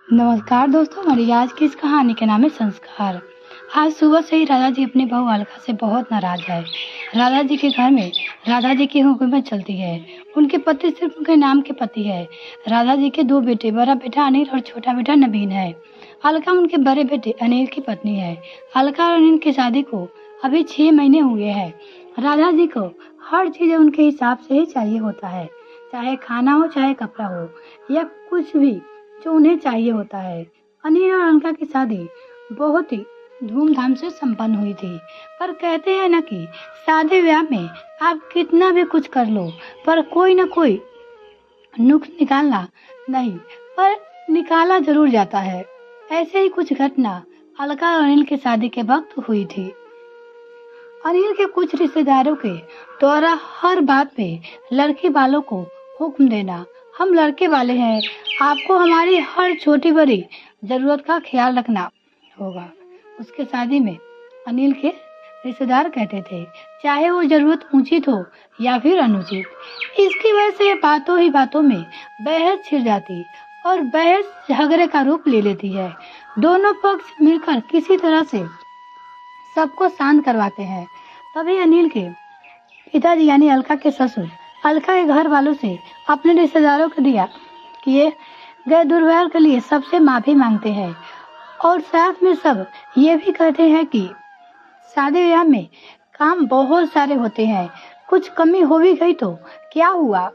नमस्कार दोस्तों, हमारी आज की इस कहानी का नाम है संस्कार। आज सुबह से ही राधा जी अपनी बहू अलका से बहुत नाराज है। राधा जी के घर में राधा जी की हुकूमत चलती है। उनके पति सिर्फ उनके नाम के पति है। राधा जी के दो बेटे, बड़ा बेटा अनिल और छोटा बेटा नवीन है। अलका उनके बड़े बेटे अनिल की पत्नी है। अलका और अनिल की शादी को अभी 6 महीने हुए हैं। राधा जी को हर चीज उनके हिसाब से ही चाहिए होता है, चाहे खाना हो, चाहे कपड़ा हो, या कुछ भी जो उन्हें चाहिए होता है। अनिल और अलका की शादी बहुत ही धूमधाम से संपन्न हुई थी। पर कहते हैं ना कि शादी ब्याह में आप कितना भी कुछ कर लो, पर कोई ना कोई नुक्स निकालना नहीं, पर निकाला जरूर जाता है। ऐसे ही कुछ घटना अलका और अनिल की शादी के वक्त हुई थी। अनिल के कुछ रिश्तेदारों के द्वारा हर बात पे लड़की वालों को हुक्म देना, हम लड़के वाले हैं, आपको हमारी हर छोटी बड़ी जरूरत का ख्याल रखना होगा। उसके शादी में अनिल के रिश्तेदार कहते थे, चाहे वो जरूरत उचित हो या फिर अनुचित। इसकी वजह से बातों ही बातों में बहस छिड़ जाती और बहस झगड़े का रूप ले लेती है। दोनों पक्ष मिलकर किसी तरह से सबको शांत करवाते हैं। तभी अनिल के पिताजी यानी अलका के ससुर अलका के घर वालों से अपने रिश्तेदारों को दिया किए गए दुर्व्यवहार के लिए सबसे माफी मांगते हैं और साथ में सब ये भी कहते हैं कि शादी ब्याह में काम बहुत सारे होते हैं, कुछ कमी हो भी गई तो क्या हुआ,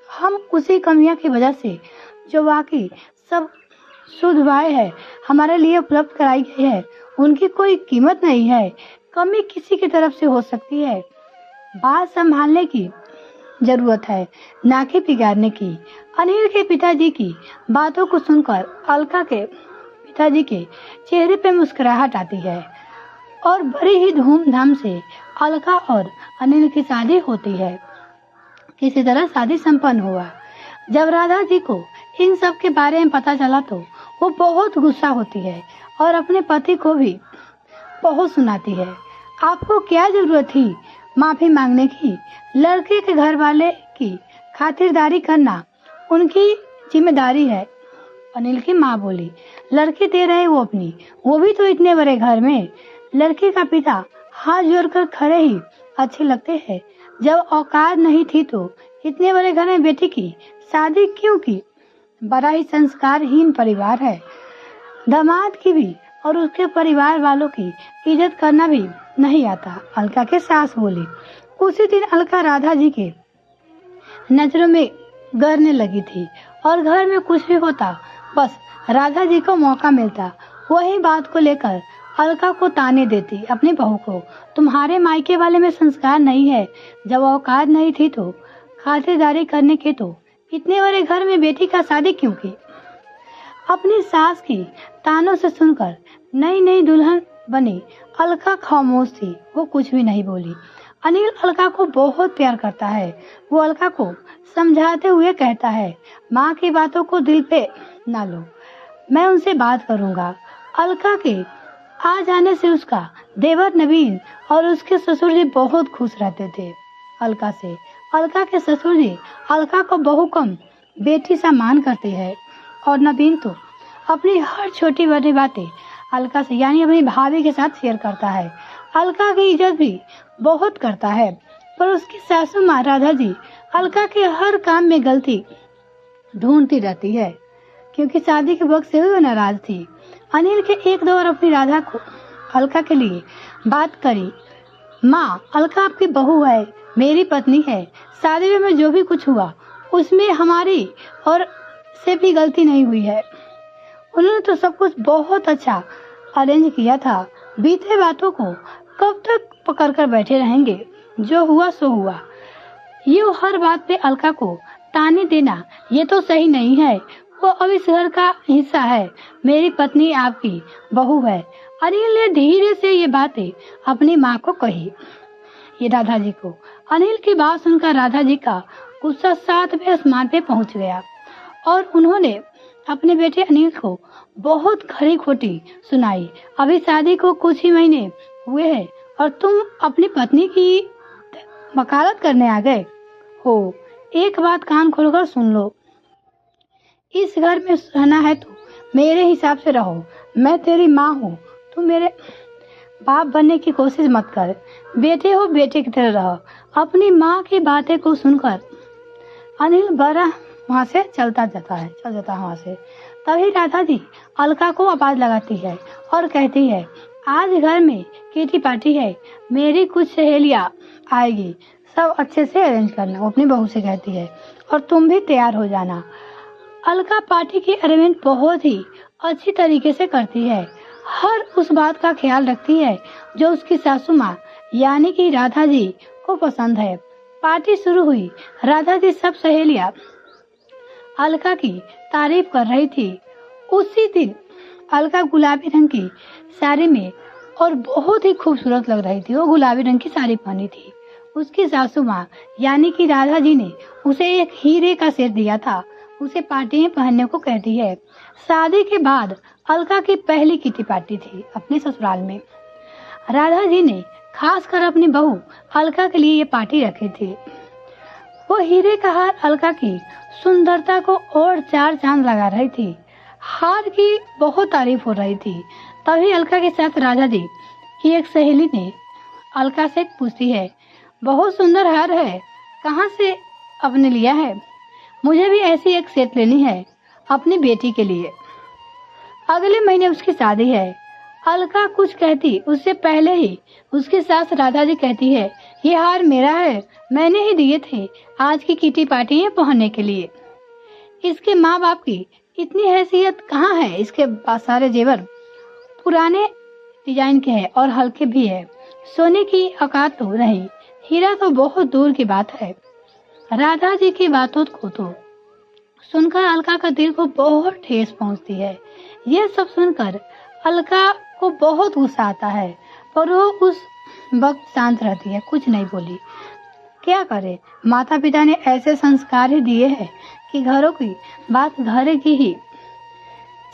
हम उसी कमियां की वजह से जो बाकी सब सुविधाएं है हमारे लिए उपलब्ध कराई गई है उनकी कोई कीमत नहीं है। कमी किसी की तरफ से हो सकती है, बात संभालने की जरूरत है, ना कि बिगाड़ने की। अनिल के पिताजी की बातों को सुनकर अलका के पिताजी के चेहरे पे मुस्कुराहट आती है और बड़ी ही धूमधाम से अलका और अनिल की शादी होती है। किसी तरह शादी संपन्न हुआ। जब राधा जी को इन सब के बारे में पता चला तो वो बहुत गुस्सा होती है और अपने पति को भी बहुत सुनाती है। आपको क्या जरूरत थी माफी मांगने की? लड़के के घर वाले की खातिरदारी करना उनकी जिम्मेदारी है। अनिल की माँ बोली, लड़की दे रहे वो अपनी, वो भी तो इतने बड़े घर में। लड़के का पिता हाथ जोड़कर खड़े ही अच्छे लगते हैं। जब औकात नहीं थी तो इतने बड़े घर में बेटी की शादी क्यों की? बड़ा ही संस्कारहीन परिवार है। दामाद की भी और उसके परिवार वालों की इज्जत करना भी नहीं आता, अलका के सास बोली। उसी दिन अलका राधा जी के नजरों में गड़ने लगी थी और घर में कुछ भी होता बस राधा जी को मौका मिलता वही बात को लेकर अलका को ताने देती अपनी बहू को, तुम्हारे मायके वाले में संस्कार नहीं है, जब औकात नहीं थी तो खातिरदारी करने के तो इतने बड़े घर में बेटी का शादी क्यों की? अपनी सास की तानों से सुनकर नई नई दुल्हन बनी अलका खामोश थी, वो कुछ भी नहीं बोली। अनिल अलका को बहुत प्यार करता है। वो अलका को समझाते हुए कहता है, माँ की बातों को दिल पे ना लो, मैं उनसे बात करूंगा। अलका के आ जाने से उसका देवर नवीन और उसके ससुर जी बहुत खुश रहते थे अलका से। अलका के ससुर जी अलका को बहू कम बेटी सा मान करते हैं और नवीन तो अपनी हर छोटी बड़ी बातें अलका से यानी अपनी भाभी के साथ शेयर करता है। अलका की इज्जत भी बहुत करता है, पर उसकी सासू माँ राधा जी अलका के हर काम में गलती ढूंढती रहती है, क्योंकि शादी के वक्त से वो नाराज थी। अनिल के एक दो बार अपनी राधा को अलका के लिए बात करी, माँ अलका आपकी बहू है, मेरी पत्नी है, शादी में जो भी कुछ हुआ उसमें हमारी और से भी गलती नहीं हुई है। उन्होंने तो सब कुछ बहुत अच्छा अरेंज किया था, बीते बातों को कब तक पकड़ कर बैठे रहेंगे, जो हुआ सो हुआ। ये हर बात पे अलका को ताने देना ये तो सही नहीं है, वो अब इस घर का हिस्सा है, मेरी पत्नी आपकी बहू है। अनिल ने धीरे से ये बातें अपनी माँ को कही, ये राधा जी को। अनिल की बात सुनकर राधा जी का गुस्सा 7वें आसमान पे पहुंच गया और उन्होंने अपने बेटे अनिल को बहुत खरी खोटी सुनाई। अभी शादी को कुछ ही महीने हुए हैं और तुम अपनी पत्नी की वकालत करने आ गए हो। एक बात कान खोलकर सुन लो, इस घर में रहना है तो मेरे हिसाब से रहो। मैं तेरी माँ हूँ, तू मेरे बाप बनने की कोशिश मत कर। बेटे हो, बेटे की तरह रहो। अपनी माँ की बातें को सुनकर अनिल बड़ा वहाँ से चल जाता है वहाँ से। तभी राधा जी अलका को आवाज लगाती है और कहती है, आज घर में किटी पार्टी है, मेरी कुछ सहेलियाँ आएगी, सब अच्छे से अरेंज करना। वो अपनी बहू से कहती है, और तुम भी तैयार हो जाना। अलका पार्टी की अरेंजमेंट बहुत ही अच्छी तरीके से करती है, हर उस बात का ख्याल रखती है जो उसकी सासू माँ यानी कि राधा जी को पसंद है। पार्टी शुरू हुई। राधा जी सब सहेलियाँ अलका की तारीफ कर रही थी। उसी दिन अलका गुलाबी रंग की साड़ी में और बहुत ही खूबसूरत लग रही थी। वो गुलाबी रंग की साड़ी पहनी थी। उसकी सासू माँ यानी कि राधा जी ने उसे एक हीरे का सेट दिया था, उसे पार्टी में पहनने को कहती है। शादी के बाद अलका की पहली किटी पार्टी थी अपने ससुराल में। राधा जी ने खासकर अपनी बहू अलका के लिए ये पार्टी रखी थी। वो हीरे का हार अलका की सुंदरता को और चार चांद लगा रही थी। हार की बहुत तारीफ हो रही थी। तभी अलका के साथ राधा जी की एक सहेली ने अलका से पूछती है, बहुत सुंदर हार है, कहाँ से आपने लिया है? मुझे भी ऐसी एक सेट लेनी है अपनी बेटी के लिए। अगले महीने उसकी शादी है। अलका कुछ कहती उससे पहले ही उसकी सास राधा जी कहती है, ये हार मेरा है, मैंने ही दिए थे आज की किटी पार्टी में पहनने के लिए। इसके माँ बाप की इतनी हैसियत कहाँ है? इसके पास सारे जेवर पुराने डिजाइन के हैं और हल्के भी है, सोने की औकात तो नहीं, हीरा तो बहुत दूर की बात है। राधा जी की बातों को तो सुनकर अलका का दिल को बहुत ठेस पहुंचती है। यह सब सुनकर अलका को बहुत गुस्सा आता है, पर वो उस वक्त शांत रहती है, कुछ नहीं बोली। क्या करे, माता पिता ने ऐसे संस्कार ही दिए हैं कि घरों की बात घर की ही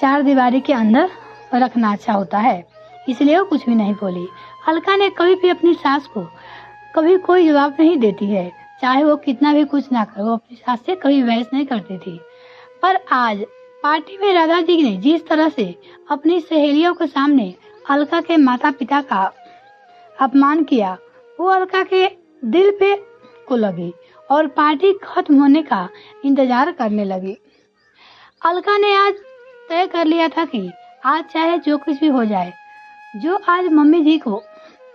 चार दीवारी के अंदर रखना अच्छा होता है, इसलिए वो कुछ भी नहीं बोली। अलका ने कभी भी अपनी सास को कभी कोई जवाब नहीं देती है, चाहे वो कितना भी कुछ ना करे, वो अपनी सास से कभी बहस नहीं करती थी। पर आज पार्टी में राधा जी ने जिस तरह से अपनी सहेलियों के सामने अलका के माता पिता का अपमान किया, वो अलका के दिल पे को लगी और पार्टी खत्म होने का इंतजार करने लगी। अलका ने आज तय कर लिया था कि आज चाहे जो कुछ भी हो जाए, जो आज मम्मी जी को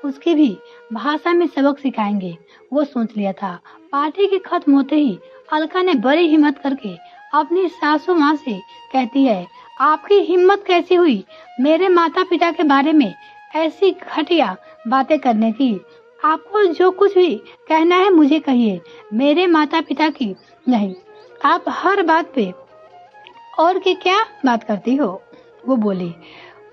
उसकी भी भाषा में सबक सिखाएंगे, वो सोच लिया था। पार्टी के खत्म होते ही अलका ने बड़ी हिम्मत करके अपनी सासू माँ से कहती है, आपकी हिम्मत कैसी हुई मेरे माता पिता के बारे में ऐसी घटिया बातें करने की? आपको जो कुछ भी कहना है मुझे कहिए, मेरे माता पिता की नहीं। आप हर बात पे और की क्या बात करती हो? वो बोली,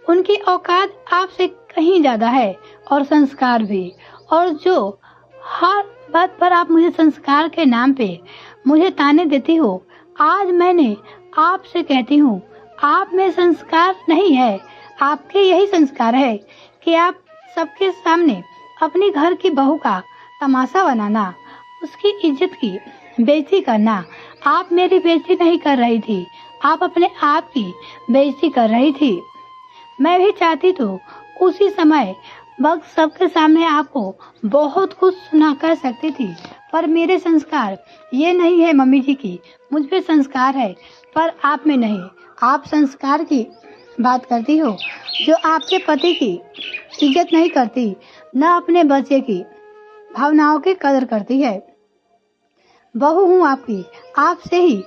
उनकी औकात आपसे कहीं ज्यादा है और संस्कार भी, और जो हर बात पर आप मुझे संस्कार के नाम पे मुझे ताने देती हो, आज मैंने आपसे कहती हूँ, आप में संस्कार नहीं है, आपके यही संस्कार है कि आप सबके सामने अपनी घर की बहू का तमाशा बनाना, उसकी इज्जत की बेइज्जती करना। आप मेरी बेइज्जती नहीं कर रही थी, आप अपने आप की बेइज्जती कर रही थी। मैं भी चाहती तो उसी समय वक्त सबके सामने आपको बहुत कुछ सुना कर सकती थी, पर मेरे संस्कार ये नहीं है मम्मी जी की, मुझ पे संस्कार है पर आप में नहीं। आप संस्कार की बात करती हो जो आपके पति की इज्जत नहीं करती, न अपने बच्चे की भावनाओं की कदर करती है। बहू हूँ आपकी, आपसे ही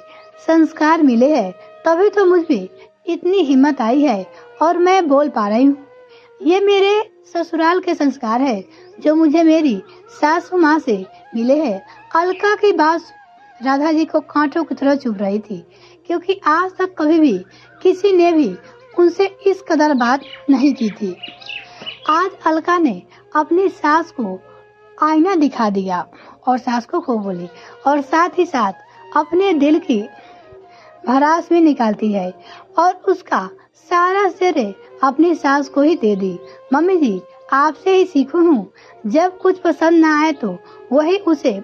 संस्कार मिले हैं, तभी तो मुझ में इतनी हिम्मत आई है और मैं बोल पा रही हूँ। ये मेरे ससुराल के संस्कार है जो मुझे मेरी सासू माँ से मिले हैं। अलका की बात राधा जी को कांटों की तरह चुभ रही थी, क्योंकि आज तक कभी भी किसी ने भी उनसे इस कदर बात नहीं की थी। आज अलका ने अपनी सास को आईना दिखा दिया और सास को खूब बोली, और साथ ही साथ अपने दिल की भड़ास भी निकालती है और उसका सारा श्रेय अपनी सास को ही दे दी। मम्मी जी, आपसे ही सीखू हूँ, जब कुछ पसंद ना आए तो वही उसे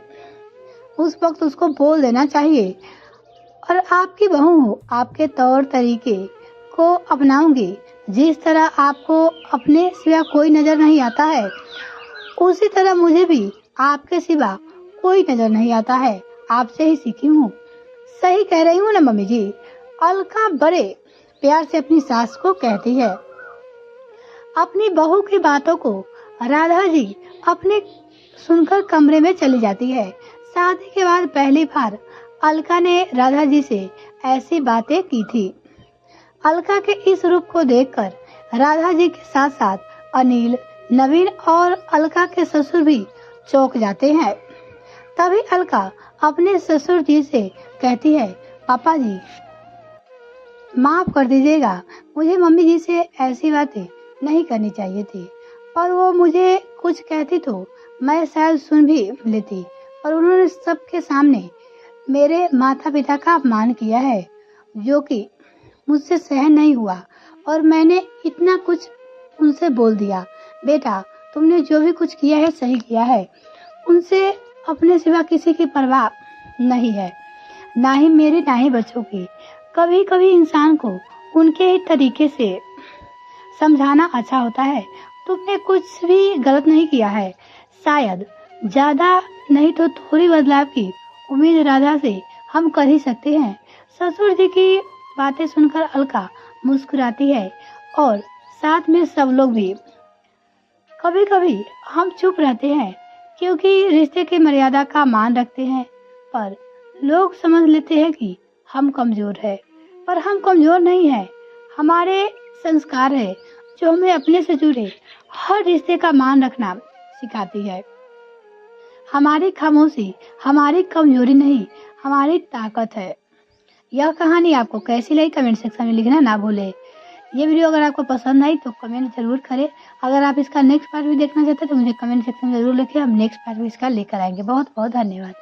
उस वक्त उसको बोल देना चाहिए। और आपकी बहू हो, आपके तौर तरीके को अपनाऊंगी। जिस तरह आपको अपने सिवा कोई नजर नहीं आता है, उसी तरह मुझे भी आपके सिवा कोई नजर नहीं आता है। आपसे ही सीखी हूँ। सही कह रही हूँ ना मम्मी जी? अलका बड़े प्यार से अपनी सास को कहती है। अपनी बहू की बातों को राधा जी अपने सुनकर कमरे में चली जाती है। शादी के बाद पहली बार अलका ने राधा जी से ऐसी बातें की थी। अलका के इस रूप को देखकर राधा जी के साथ साथ अनिल, नवीन और अलका के ससुर भी चौंक जाते हैं। तभी अलका अपने ससुर जी से कहती है, पापा जी माफ कर दीजिएगा, मुझे मम्मी जी से ऐसी बातें नहीं करनी चाहिए थी, पर वो मुझे कुछ कहती तो मैं शायद सुन भी लेती, पर उन्होंने सबके सामने मेरे माता पिता का अपमान किया है, जो कि मुझसे सहन नहीं हुआ और मैंने इतना कुछ उनसे बोल दिया। बेटा, तुमने जो भी कुछ किया है सही किया है। उनसे अपने सिवा किसी की परवाह नहीं है, ना ही मेरी ना ही बच्चों की। कभी कभी इंसान को उनके ही तरीके से समझाना अच्छा होता है। तुमने कुछ भी गलत नहीं किया है। शायद ज्यादा नहीं तो थोड़ी बदलाव की उम्मीद राधा से हम कर ही सकते हैं। ससुर जी की बातें सुनकर अलका मुस्कुराती है और साथ में सब लोग भी। कभी कभी हम चुप रहते हैं क्योंकि रिश्ते की मर्यादा का मान रखते हैं, पर लोग समझ लेते हैं कि हम कमजोर हैं, पर हम कमजोर नहीं हैं। हमारे संस्कार है जो हमें अपने से जुड़े हर रिश्ते का मान रखना सिखाती है। हमारी खामोशी हमारी कमजोरी नहीं, हमारी ताकत है। यह कहानी आपको कैसी लगी कमेंट सेक्शन में लिखना ना भूले। ये वीडियो अगर आपको पसंद आई तो कमेंट जरूर करें। अगर आप इसका नेक्स्ट पार्ट भी देखना चाहते हैं तो मुझे कमेंट सेक्शन में जरूर लिखें, हम नेक्स्ट पार्ट भी इसका लेकर आएंगे। बहुत बहुत धन्यवाद।